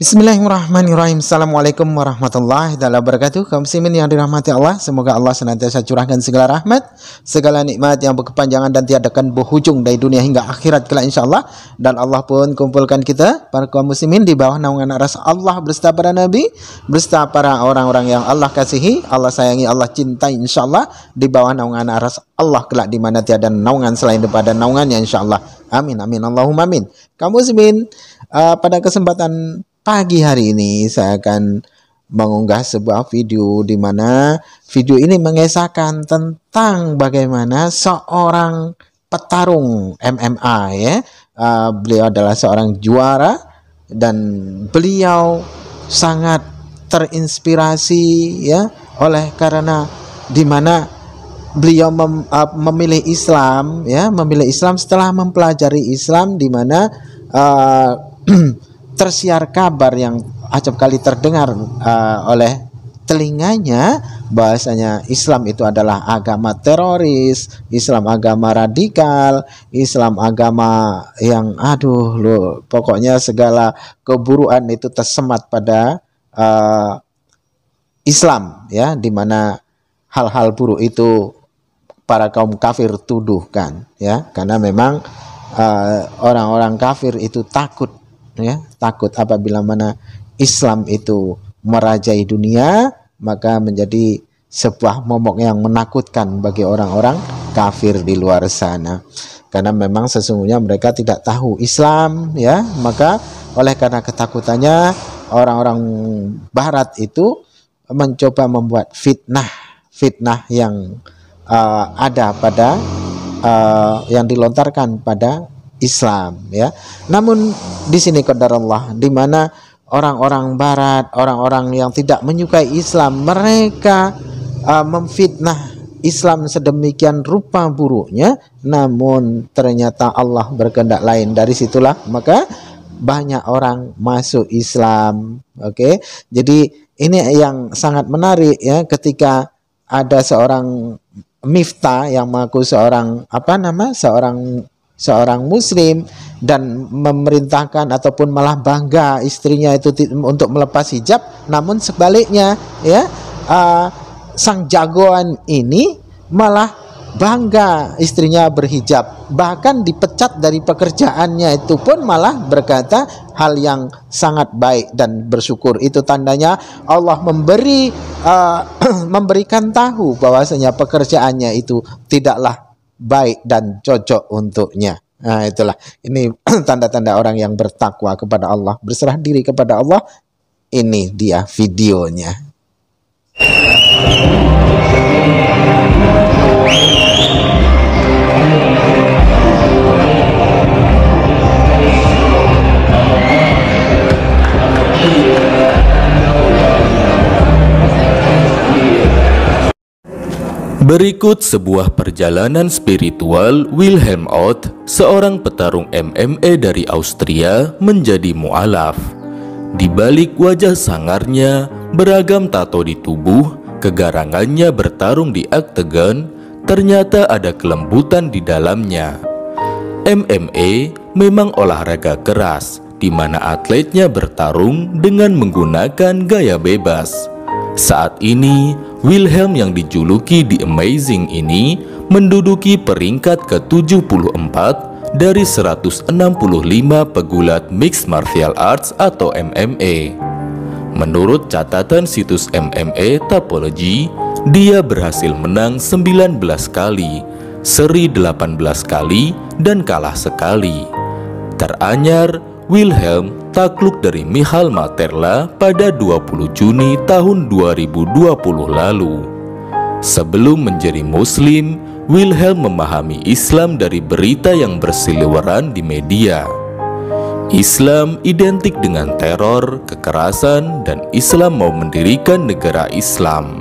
Bismillahirrahmanirrahim. Assalamualaikum warahmatullahi wabarakatuh. Kaum muslimin yang dirahmati Allah, semoga Allah senantiasa curahkan segala rahmat, segala nikmat yang berkepanjangan dan tiadakan berhujung dari dunia hingga akhirat kelak insyaallah. Dan Allah pun kumpulkan kita para kaum muslimin di bawah naungan aras Allah beserta para nabi, beserta para orang-orang yang Allah kasihi, Allah sayangi, Allah cintai insyaallah, di bawah naungan aras Allah kelak di mana tiada naungan selain daripada naungannya insyaallah. Amin amin Allahumma amin. Kaum muslimin, pada kesempatan pagi hari ini saya akan mengunggah sebuah video di mana video ini mengisahkan tentang bagaimana seorang petarung MMA ya. Beliau adalah seorang juara dan beliau sangat terinspirasi ya oleh karena di mana beliau memilih Islam ya, memilih Islam setelah mempelajari Islam di mana tersiar kabar yang acap kali terdengar oleh telinganya bahasanya Islam itu adalah agama teroris, Islam agama radikal, Islam agama yang pokoknya segala keburukan itu tersemat pada Islam ya, di mana hal-hal buruk itu para kaum kafir tuduhkan ya, karena memang orang-orang kafir itu takut ya, takut apabila mana Islam itu merajai dunia, maka menjadi sebuah momok yang menakutkan bagi orang-orang kafir di luar sana, karena memang sesungguhnya mereka tidak tahu Islam ya. Maka oleh karena ketakutannya, orang-orang barat itu mencoba membuat fitnah yang ada pada yang dilontarkan pada Islam ya. Namun di sini qadarullah, di mana orang-orang barat, orang-orang yang tidak menyukai Islam, mereka memfitnah Islam sedemikian rupa buruknya, namun ternyata Allah berkehendak lain. Dari situlah maka banyak orang masuk Islam. Oke. Jadi ini yang sangat menarik ya, ketika ada seorang Miftah yang mengaku seorang muslim dan memerintahkan ataupun malah bangga istrinya itu untuk melepas hijab, namun sebaliknya ya, sang jagoan ini malah bangga istrinya berhijab, bahkan dipecat dari pekerjaannya itu pun malah berkata hal yang sangat baik dan bersyukur. Itu tandanya Allah memberikan tahu bahwasanya pekerjaannya itu tidaklah baik dan cocok untuknya. Nah itulah, ini tanda-tanda orang yang bertakwa kepada Allah, berserah diri kepada Allah. Ini dia videonya. Berikut sebuah perjalanan spiritual Wilhelm Ott, seorang petarung MMA dari Austria, menjadi mu'alaf. Di balik wajah sangarnya, beragam tato di tubuh, kegarangannya bertarung di oktagon, ternyata ada kelembutan di dalamnya. MMA memang olahraga keras, di mana atletnya bertarung dengan menggunakan gaya bebas. Saat ini, Wilhelm yang dijuluki The Amazing ini menduduki peringkat ke-74 dari 165 pegulat Mixed Martial Arts atau MMA. Menurut catatan situs MMA Tapology, dia berhasil menang 19 kali, seri 18 kali, dan kalah sekali. Teranyar, Wilhelm takluk dari Michal Materla pada 20 Juni tahun 2020 lalu. Sebelum menjadi muslim, Wilhelm memahami Islam dari berita yang berseliweran di media. Islam identik dengan teror, kekerasan, dan Islam mau mendirikan negara Islam.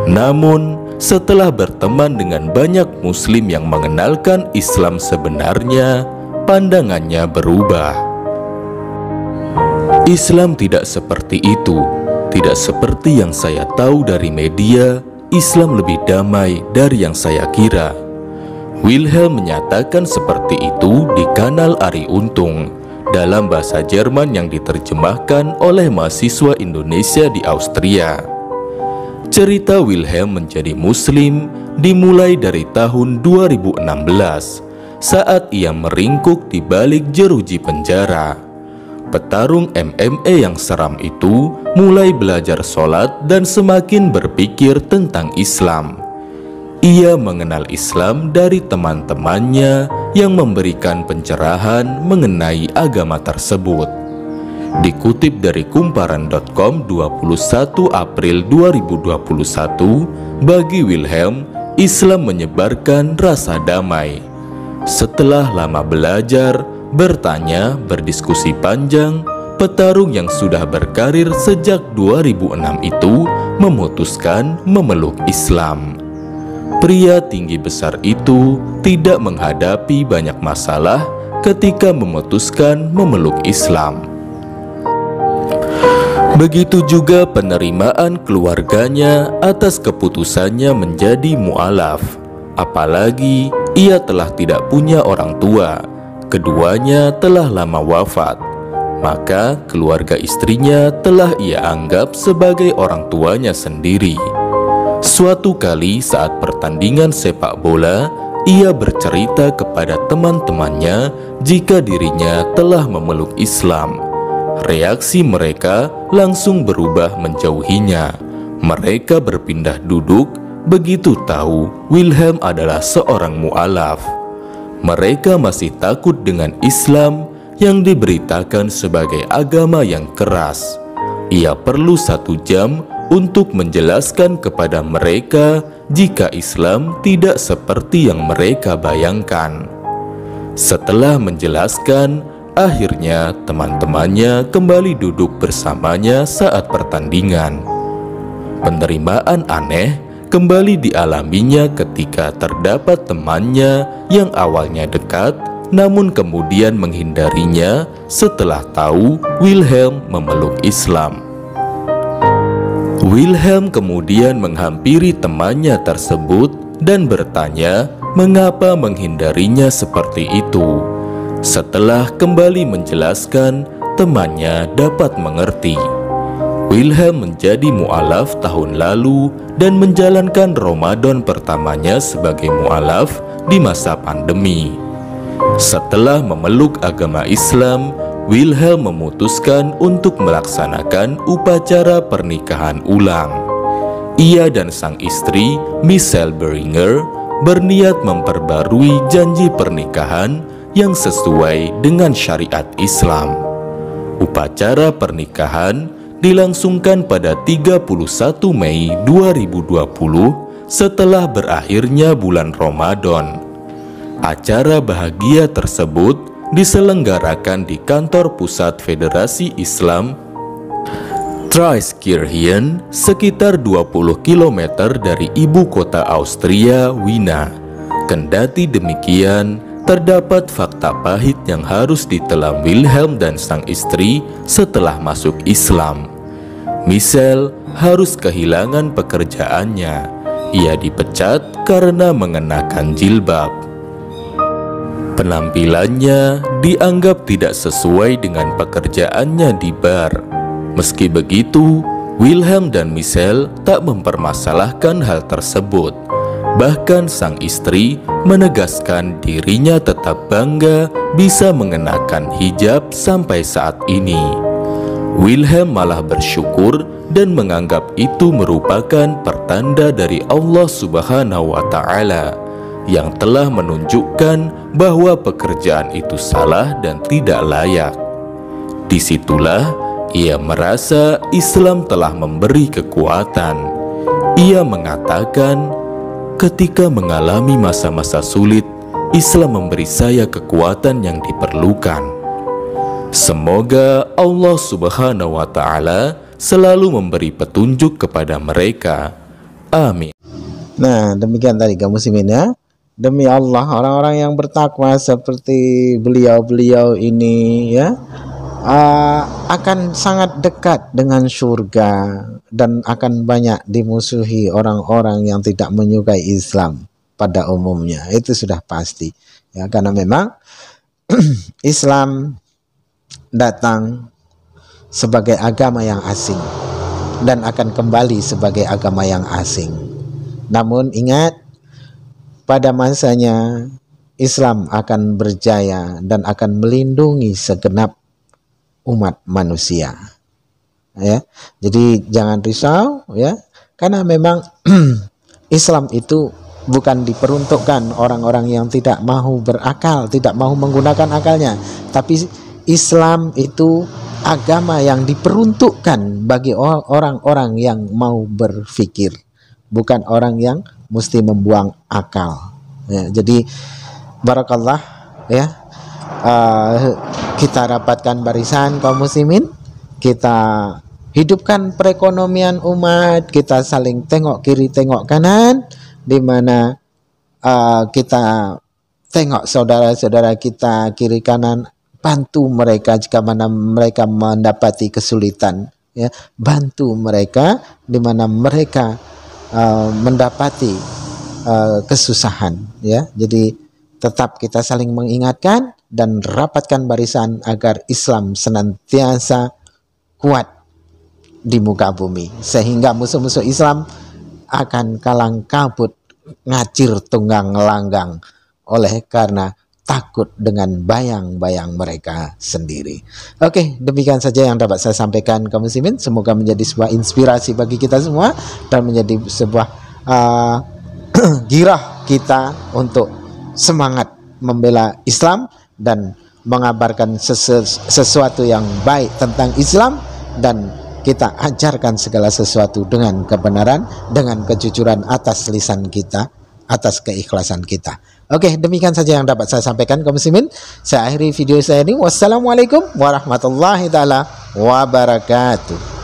Namun, setelah berteman dengan banyak muslim yang mengenalkan Islam sebenarnya, pandangannya berubah. Islam tidak seperti itu, tidak seperti yang saya tahu dari media. Islam lebih damai dari yang saya kira. Wilhelm menyatakan seperti itu di kanal Ari Untung dalam bahasa Jerman yang diterjemahkan oleh mahasiswa Indonesia di Austria. Cerita Wilhelm menjadi Muslim dimulai dari tahun 2016 saat ia meringkuk di balik jeruji penjara. Petarung MMA yang seram itu mulai belajar sholat dan semakin berpikir tentang Islam. Ia mengenal Islam dari teman-temannya yang memberikan pencerahan mengenai agama tersebut. Dikutip dari kumparan.com 21 April 2021, bagi Wilhelm, Islam menyebarkan rasa damai. Setelah lama belajar, bertanya, berdiskusi panjang, petarung yang sudah berkarir sejak 2006 itu memutuskan memeluk Islam. Pria tinggi besar itu tidak menghadapi banyak masalah ketika memutuskan memeluk Islam. Begitu juga penerimaan keluarganya atas keputusannya menjadi mu'alaf. Apalagi ia telah tidak punya orang tua. Keduanya telah lama wafat, maka keluarga istrinya telah ia anggap sebagai orang tuanya sendiri. Suatu kali saat pertandingan sepak bola, ia bercerita kepada teman-temannya jika dirinya telah memeluk Islam. Reaksi mereka langsung berubah menjauhinya. Mereka berpindah duduk begitu tahu Wilhelm adalah seorang mu'alaf. Mereka masih takut dengan Islam yang diberitakan sebagai agama yang keras. Ia perlu 1 jam untuk menjelaskan kepada mereka jika Islam tidak seperti yang mereka bayangkan. Setelah menjelaskan, akhirnya teman-temannya kembali duduk bersamanya saat pertandingan. Penerimaan aneh kembali dialaminya ketika terdapat temannya yang awalnya dekat namun kemudian menghindarinya setelah tahu Wilhelm memeluk Islam. Wilhelm kemudian menghampiri temannya tersebut dan bertanya mengapa menghindarinya seperti itu. Setelah kembali menjelaskan, temannya dapat mengerti. Wilhelm menjadi mu'alaf tahun lalu dan menjalankan Ramadan pertamanya sebagai mu'alaf di masa pandemi. Setelah memeluk agama Islam, Wilhelm memutuskan untuk melaksanakan upacara pernikahan ulang. Ia dan sang istri, Michelle Beringer, berniat memperbarui janji pernikahan yang sesuai dengan syariat Islam. Upacara pernikahan dilangsungkan pada 31 Mei 2020 setelah berakhirnya bulan Ramadan. Acara bahagia tersebut diselenggarakan di kantor pusat Federasi Islam Traiskirchen, sekitar 20 km dari ibu kota Austria, Wina. Kendati demikian, terdapat fakta pahit yang harus ditelan Wilhelm dan sang istri setelah masuk Islam. Michelle harus kehilangan pekerjaannya. Ia dipecat karena mengenakan jilbab. Penampilannya dianggap tidak sesuai dengan pekerjaannya di bar. Meski begitu, Wilhelm dan Michelle tak mempermasalahkan hal tersebut. Bahkan sang istri menegaskan dirinya tetap bangga bisa mengenakan hijab sampai saat ini. Wilhelm malah bersyukur dan menganggap itu merupakan pertanda dari Allah Subhanahu wa Ta'ala yang telah menunjukkan bahwa pekerjaan itu salah dan tidak layak. Disitulah ia merasa Islam telah memberi kekuatan. Ia mengatakan, ketika mengalami masa-masa sulit, Islam memberi saya kekuatan yang diperlukan. Semoga Allah Subhanahu wa Ta'ala selalu memberi petunjuk kepada mereka. Amin. Nah, demikian tadi kaum muslimin ya. Demi Allah, orang-orang yang bertakwa seperti beliau-beliau ini ya akan sangat dekat dengan surga dan akan banyak dimusuhi orang-orang yang tidak menyukai Islam pada umumnya. Itu sudah pasti ya, karena memang Islam datang sebagai agama yang asing dan akan kembali sebagai agama yang asing. Namun ingat, pada masanya Islam akan berjaya dan akan melindungi segenap umat manusia. Ya, jadi jangan risau ya, karena memang Islam itu bukan diperuntukkan orang-orang yang tidak mau berakal, tidak mau menggunakan akalnya, tapi Islam itu agama yang diperuntukkan bagi orang-orang yang mau berpikir, bukan orang yang mesti membuang akal. Ya, jadi barakallah ya, kita rapatkan barisan kaum muslimin, kita hidupkan perekonomian umat, kita saling tengok kiri tengok kanan, di mana kita tengok saudara-saudara kita kiri kanan, bantu mereka jika mana mereka mendapati kesulitan, ya, bantu mereka di mana mereka mendapati kesusahan, ya. Jadi tetap kita saling mengingatkan dan rapatkan barisan agar Islam senantiasa kuat di muka bumi, sehingga musuh-musuh Islam akan kalang kabut, ngacir tunggang langgang oleh karena takut dengan bayang-bayang mereka sendiri. Oke, demikian saja yang dapat saya sampaikan kaum muslimin. Semoga menjadi sebuah inspirasi bagi kita semua dan menjadi sebuah girah kita untuk semangat membela Islam dan mengabarkan sesuatu yang baik tentang Islam, dan kita ajarkan segala sesuatu dengan kebenaran, dengan kejujuran atas lisan kita, atas keikhlasan kita. Oke, demikian saja yang dapat saya sampaikan kaum muslimin. Saya akhiri video saya ini. Wassalamualaikum warahmatullahi taala wabarakatuh.